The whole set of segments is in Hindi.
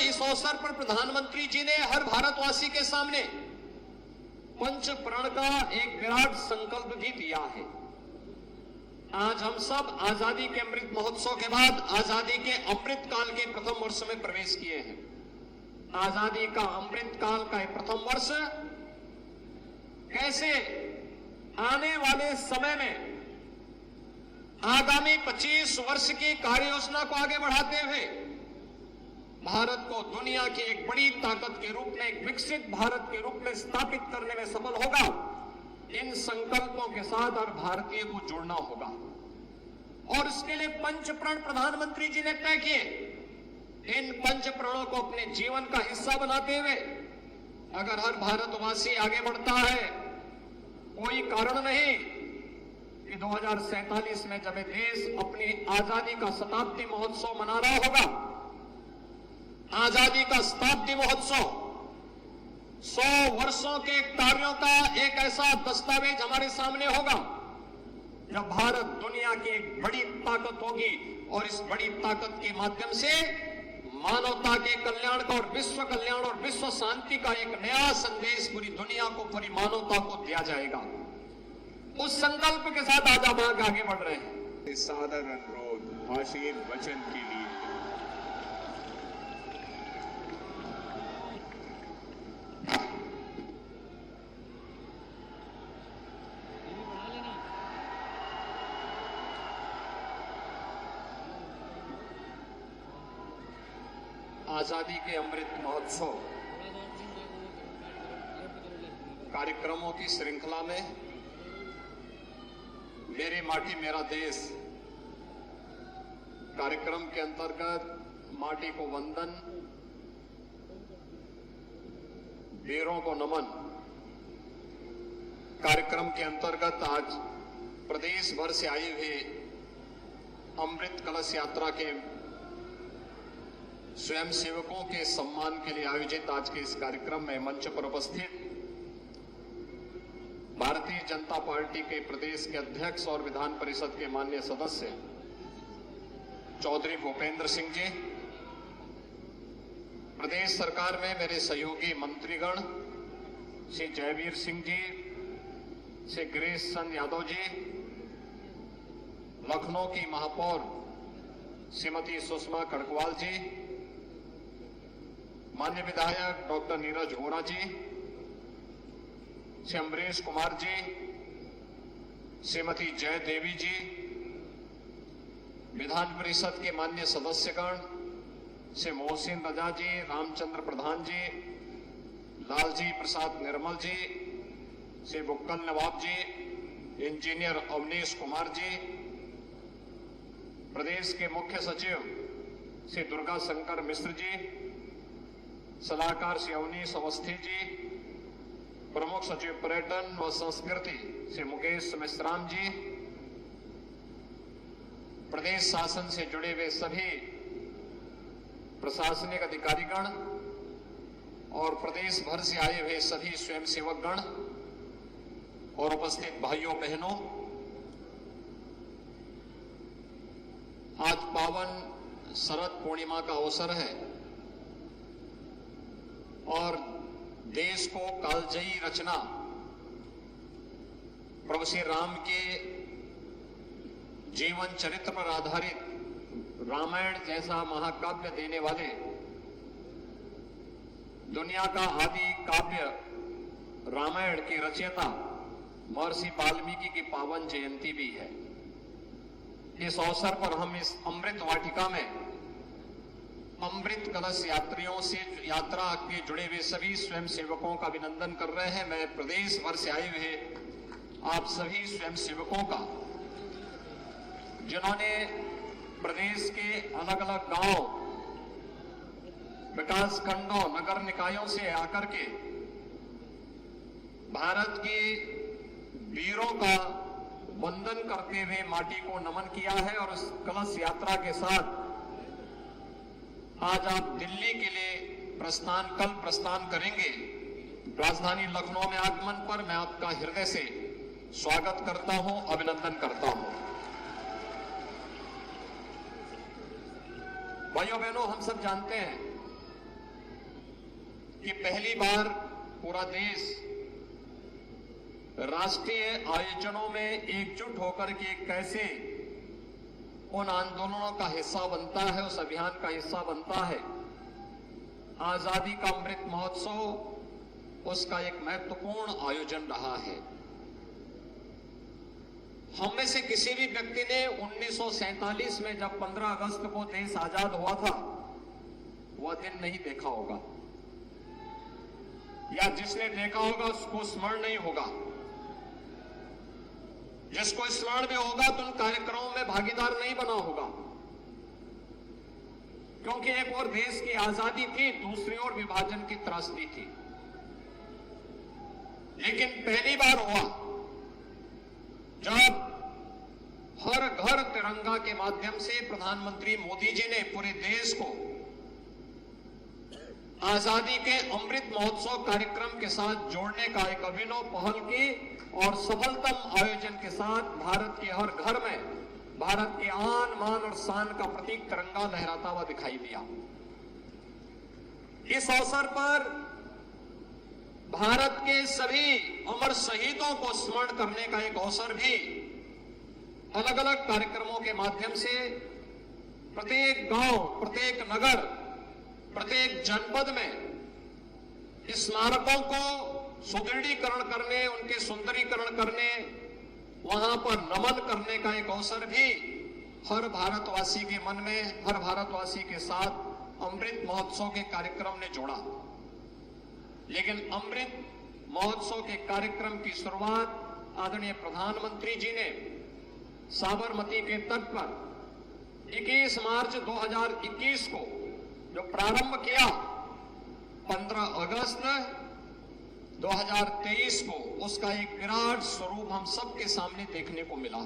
इस अवसर पर प्रधानमंत्री जी ने हर भारतवासी के सामने पंच प्रण का एक विराट संकल्प भी दिया है। आज हम सब आजादी के अमृत महोत्सव के बाद आजादी के अमृत काल के प्रथम वर्ष में प्रवेश किए हैं। आजादी का अमृत काल का एक प्रथम वर्ष कैसे आने वाले समय में आगामी 25 वर्ष की कार्य योजना को आगे बढ़ाते हुए भारत को दुनिया की एक बड़ी ताकत के रूप में, एक विकसित भारत के रूप में स्थापित करने में सफल होगा। इन संकल्पों के साथ हर भारतीय को जुड़ना होगा और इसके लिए पंच प्रण प्रधानमंत्री जी ने तय किए। इन पंच प्रणों को अपने जीवन का हिस्सा बनाते हुए अगर हर भारतवासी आगे बढ़ता है, कोई कारण नहीं कि 2047 में जब देश अपनी आजादी का शताब्दी महोत्सव मना रहा होगा, आजादी का शताब्दी महोत्सव 100 वर्षों के कार्यों का एक ऐसा दस्तावेज हमारे सामने होगा जब भारत दुनिया की एक बड़ी ताकत होगी और इस बड़ी ताकत के माध्यम से मानवता के कल्याण का और विश्व कल्याण और विश्व शांति का एक नया संदेश पूरी दुनिया को, पूरी मानवता को दिया जाएगा। उस संकल्प के साथ आज हम आगे बढ़ रहे हैं। सादर अनुरोध आशीर्वाद वचन के लिए आजादी के अमृत महोत्सव कार्यक्रमों की श्रृंखला में मेरी माटी मेरा देश कार्यक्रम के अंतर्गत माटी को वंदन, वीरों को नमन कार्यक्रम के अंतर्गत आज प्रदेश भर से आए हुए अमृत कलश यात्रा के स्वयं सेवकों के सम्मान के लिए आयोजित आज के इस कार्यक्रम में मंच पर उपस्थित भारतीय जनता पार्टी के प्रदेश के अध्यक्ष और विधान परिषद के माननीय सदस्य चौधरी भूपेंद्र सिंह जी, प्रदेश सरकार में मेरे सहयोगी मंत्रीगण श्री जयवीर सिंह जी, श्री गिरीश चंद यादव जी, लखनऊ की महापौर श्रीमती सुषमा कड़कवाल जी, माननीय विधायक डॉक्टर नीरज वोरा जी, श्री अमरीश कुमार जी, श्रीमती जय देवी जी, विधान परिषद के माननीय सदस्यगण श्री मोहसिन रजा जी, रामचंद्र प्रधान जी, लालजी प्रसाद निर्मल जी, श्री बुक्कल नवाब जी, इंजीनियर अवनीश कुमार जी, प्रदेश के मुख्य सचिव श्री दुर्गा शंकर मिश्र जी, सलाहकार श्री अवनीश अवस्थी जी, प्रमुख सचिव पर्यटन व संस्कृति श्री मुकेश मिश्राम जी, प्रदेश शासन से जुड़े हुए सभी प्रशासनिक अधिकारीगण और प्रदेश भर से आए हुए सभी स्वयंसेवक गण और उपस्थित भाइयों बहनों, आज पावन शरद पूर्णिमा का अवसर है और देश को कालजयी रचना प्रभु श्री राम के जीवन चरित्र पर आधारित रामायण जैसा महाकाव्य देने वाले दुनिया का आदि काव्य रामायण की रचयिता महर्षि वाल्मीकि की पावन जयंती भी है। इस अवसर पर हम इस अमृत वाटिका में अमृत कलश यात्रियों से यात्रा के जुड़े हुए सभी स्वयं सेवकों का अभिनंदन कर रहे हैं। मैं प्रदेश भर से आए हुए आप सभी स्वयं सेवकों का, जिन्होंने प्रदेश के अलग अलग गांव, विकास खंडों, नगर निकायों से आकर के भारत के वीरों का वंदन करते हुए माटी को नमन किया है और उस कलश यात्रा के साथ आज आप दिल्ली के लिए कल प्रस्थान करेंगे। राजधानी लखनऊ में आगमन पर मैं आपका हृदय से स्वागत करता हूं, अभिनंदन करता हूं। भाइयों बहनों, हम सब जानते हैं कि पहली बार पूरा देश राष्ट्रीय आयोजनों में एकजुट होकर के कैसे उन आंदोलनों का हिस्सा बनता है, उस अभियान का हिस्सा बनता है। आजादी का अमृत महोत्सव उसका एक महत्वपूर्ण आयोजन रहा है। हम में से किसी भी व्यक्ति ने 1947 में जब 15 अगस्त को देश आजाद हुआ था वह दिन नहीं देखा होगा, या जिसने देखा होगा उसको स्मरण नहीं होगा। जिसको स्मरण में होगा तो उन कार्यक्रमों में भागीदार नहीं बना होगा, क्योंकि एक और देश की आजादी थी, दूसरी ओर विभाजन की त्रासदी थी। लेकिन पहली बार हुआ जब हर घर तिरंगा के माध्यम से प्रधानमंत्री मोदी जी ने पूरे देश को आजादी के अमृत महोत्सव कार्यक्रम के साथ जोड़ने का एक अभिनव पहल की और सफलतम आयोजन के साथ भारत के हर घर में भारत के आन मान और शान का प्रतीक तिरंगा लहराता हुआ दिखाई दिया। इस अवसर पर भारत के सभी अमर शहीदों को स्मरण करने का एक अवसर भी अलग अलग कार्यक्रमों के माध्यम से प्रत्येक गांव, प्रत्येक नगर, प्रत्येक जनपद में स्मारकों को सुदृढ़ीकरण करने, उनके सुंदरीकरण करने, वहां पर नमन करने का एक अवसर भी हर भारतवासी के मन में, हर भारतवासी के साथ अमृत महोत्सव के कार्यक्रम ने जोड़ा। लेकिन अमृत महोत्सव के कार्यक्रम की शुरुआत आदरणीय प्रधानमंत्री जी ने साबरमती के तट पर 21 मार्च 2021 को जो प्रारंभ किया, 15 अगस्त 2023 को उसका एक विराट स्वरूप हम सबके सामने देखने को मिला।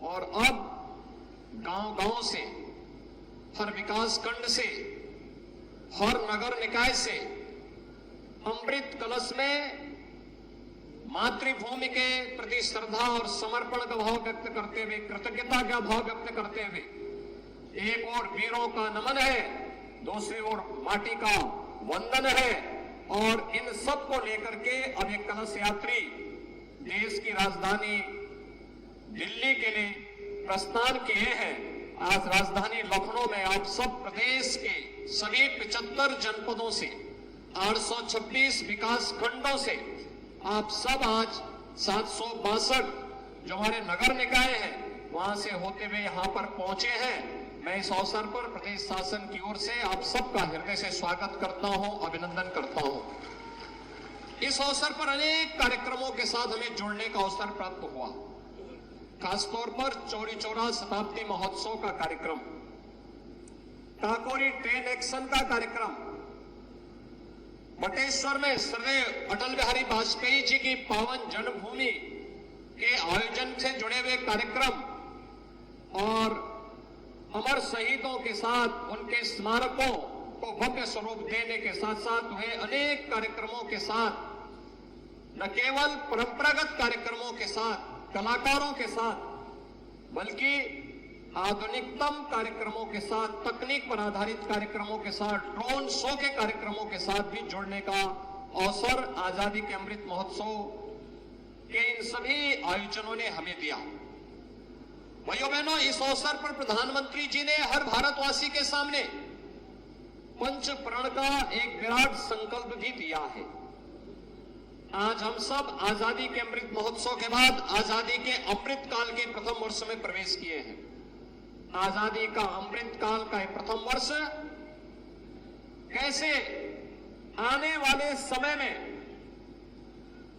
और अब गांव-गांव से, हर विकास खंड से, हर नगर निकाय से अमृत कलश में मातृभूमि के प्रति श्रद्धा और समर्पण का भाव व्यक्त करते हुए, कृतज्ञता का भाव व्यक्त करते हुए एक और वीरों का नमन है, दूसरी ओर माटी का वंदन है। और इन सब को लेकर के अब एक कलश यात्री देश की राजधानी दिल्ली के लिए प्रस्थान किए हैं। आज राजधानी लखनऊ में आप सब प्रदेश के सभी 75 जनपदों से, 826 विकास खंडों से आप सब आज 762 जो हमारे नगर निकाय हैं वहां से होते हुए यहां पर पहुंचे हैं। मैं इस अवसर पर प्रदेश शासन की ओर से आप सबका हृदय से स्वागत करता हूं, अभिनंदन करता हूं। इस अवसर पर अनेक कार्यक्रमों के साथ हमें जुड़ने का अवसर प्राप्त हुआ। खासतौर पर चौरी चौरा शताब्दी महोत्सव का कार्यक्रम, काकोरी ट्रेन एक्शन का कार्यक्रम, बटेश्वर में श्री अटल बिहारी वाजपेयी जी की पावन जन्मभूमि के आयोजन से जुड़े हुए कार्यक्रम और अमर शहीदों के साथ उनके स्मारकों को भव्य स्वरूप देने के साथ साथ हुए अनेक कार्यक्रमों के साथ, न केवल परंपरागत कार्यक्रमों के साथ, कलाकारों के साथ, बल्कि आधुनिकतम कार्यक्रमों के साथ, तकनीक पर आधारित कार्यक्रमों के साथ, ड्रोन शो के कार्यक्रमों के साथ भी जुड़ने का अवसर आजादी के अमृत महोत्सव के इन सभी आयोजनों ने हमें दिया। भाइयों बहनों, इस अवसर पर प्रधानमंत्री जी ने हर भारतवासी के सामने पंच प्रण का एक विराट संकल्प भी दिया है। आज हम सब आजादी के अमृत महोत्सव के बाद आजादी के अमृत काल के प्रथम वर्ष में प्रवेश किए हैं। आजादी का अमृत काल का एक प्रथम वर्ष कैसे आने वाले समय में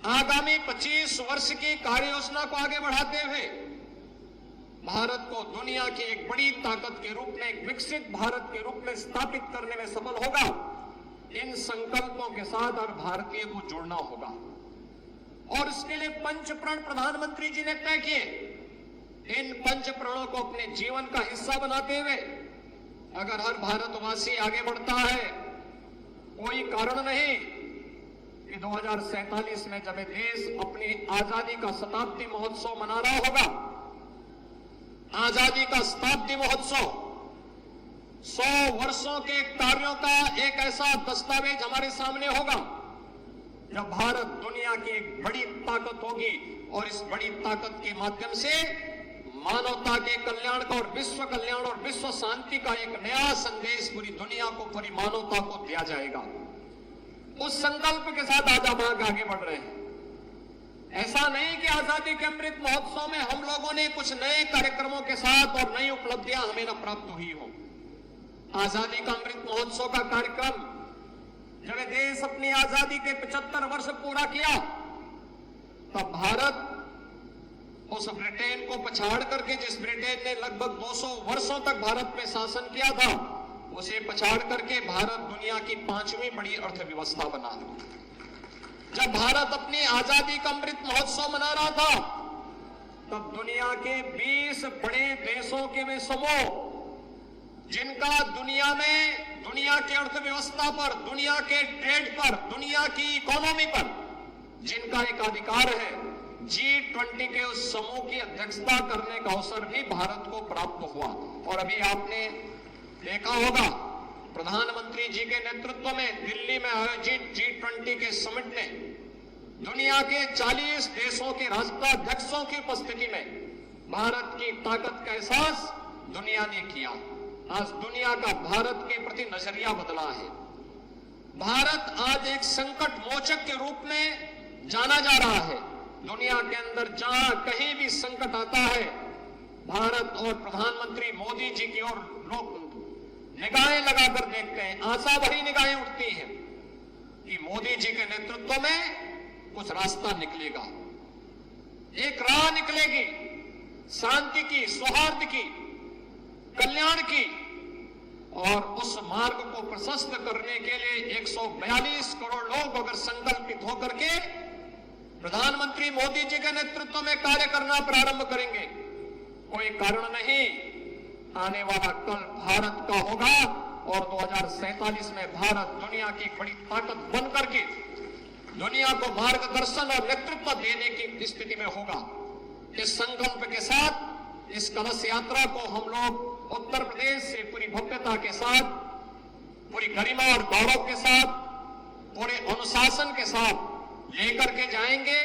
आगामी 25 वर्ष की कार्य योजना को आगे बढ़ाते हुए भारत को दुनिया की एक बड़ी ताकत के रूप में, एक विकसित भारत के रूप में स्थापित करने में सफल होगा। इन संकल्पों के साथ हर भारतीय को जुड़ना होगा और इसके लिए पंच प्रण प्रधानमंत्री जी ने तय किए। इन पंच प्रणों को अपने जीवन का हिस्सा बनाते हुए अगर हर भारतवासी आगे बढ़ता है, कोई कारण नहीं कि 2047 में जब देश अपनी आजादी का शताब्दी महोत्सव मना रहा होगा, आजादी का शताब्दी महोत्सव 100 वर्षों के कार्यों का एक ऐसा दस्तावेज हमारे सामने होगा जब भारत दुनिया की एक बड़ी ताकत होगी और इस बड़ी ताकत के माध्यम से मानवता के कल्याण का और विश्व कल्याण और विश्व शांति का एक नया संदेश पूरी दुनिया को, पूरी मानवता को दिया जाएगा। उस संकल्प के साथ आज हम आगे बढ़ रहे हैं। ऐसा नहीं कि आजादी के अमृत महोत्सव में हम लोगों ने कुछ नए कार्यक्रमों के साथ और नई उपलब्धियां हमें न प्राप्त हुई हो। आजादी का अमृत महोत्सव का कार्यक्रम जब देश अपनी आजादी के 75 वर्ष पूरा किया तब भारत उस ब्रिटेन को पछाड़ करके, जिस ब्रिटेन ने लगभग 200 वर्षों तक भारत में शासन किया था, उसे पछाड़ करके भारत दुनिया की 5वीं बड़ी अर्थव्यवस्था बना दी। जब भारत अपनी आजादी का अमृत महोत्सव मना रहा था तब दुनिया के 20 बड़े देशों के वे समूह जिनका दुनिया में, दुनिया की अर्थव्यवस्था पर, दुनिया के ट्रेड पर, दुनिया की इकोनॉमी पर जिनका एक अधिकार है, G20 के उस समूह की अध्यक्षता करने का अवसर भी भारत को प्राप्त हुआ। और अभी आपने देखा होगा प्रधानमंत्री जी के नेतृत्व में दिल्ली में आयोजित G20 के समिट ने दुनिया के 40 देशों के राष्ट्राध्यक्षों की उपस्थिति में भारत की ताकत का एहसास दुनिया ने किया। आज दुनिया का भारत के प्रति नजरिया बदला है। भारत आज एक संकट मोचक के रूप में जाना जा रहा है। दुनिया के अंदर जहां कहीं भी संकट आता है, भारत और प्रधानमंत्री मोदी जी की ओर लोग निगाहें लगाकर देखते हैं, आशा भरी निगाहें उठती हैं कि मोदी जी के नेतृत्व में कुछ रास्ता निकलेगा, एक राह निकलेगी शांति की, सौहार्द की, कल्याण की। और उस मार्ग को प्रशस्त करने के लिए 142 करोड़ लोग अगर संकल्पित होकर के प्रधानमंत्री मोदी जी के नेतृत्व में कार्य करना प्रारंभ करेंगे, कोई कारण नहीं आने वाला कल भारत का होगा और 2047 में भारत दुनिया की बड़ी ताकत बनकर के दुनिया को मार्गदर्शन और नेतृत्व देने की स्थिति में होगा। इस संकल्प के साथ इस कलश यात्रा को हम लोग उत्तर प्रदेश से पूरी भव्यता के साथ, पूरी गरिमा और गौरव के साथ, पूरे अनुशासन के साथ लेकर के जाएंगे।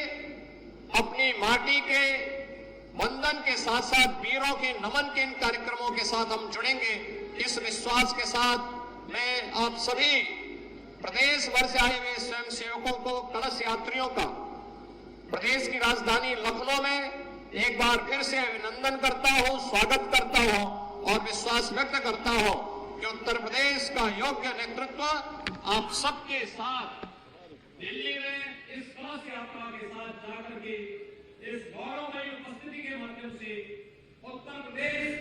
अपनी माटी के वंदन के साथ साथ वीरों के नमन के इन कार्यक्रमों के साथ हम जुड़ेंगे। इस विश्वास के साथ मैं आप सभी प्रदेश भर से आए हुए स्वयं सेवकों को, कलश यात्रियों का प्रदेश की राजधानी लखनऊ में एक बार फिर से अभिनंदन करता हूं, स्वागत करता हूं और विश्वास व्यक्त करता हूं कि उत्तर प्रदेश का योग्य नेतृत्व आप सबके साथ दिल्ली में इस कलश यात्रा के साथ जाकर के इस गौरवमयी उपस्थिति के माध्यम से उत्तर प्रदेश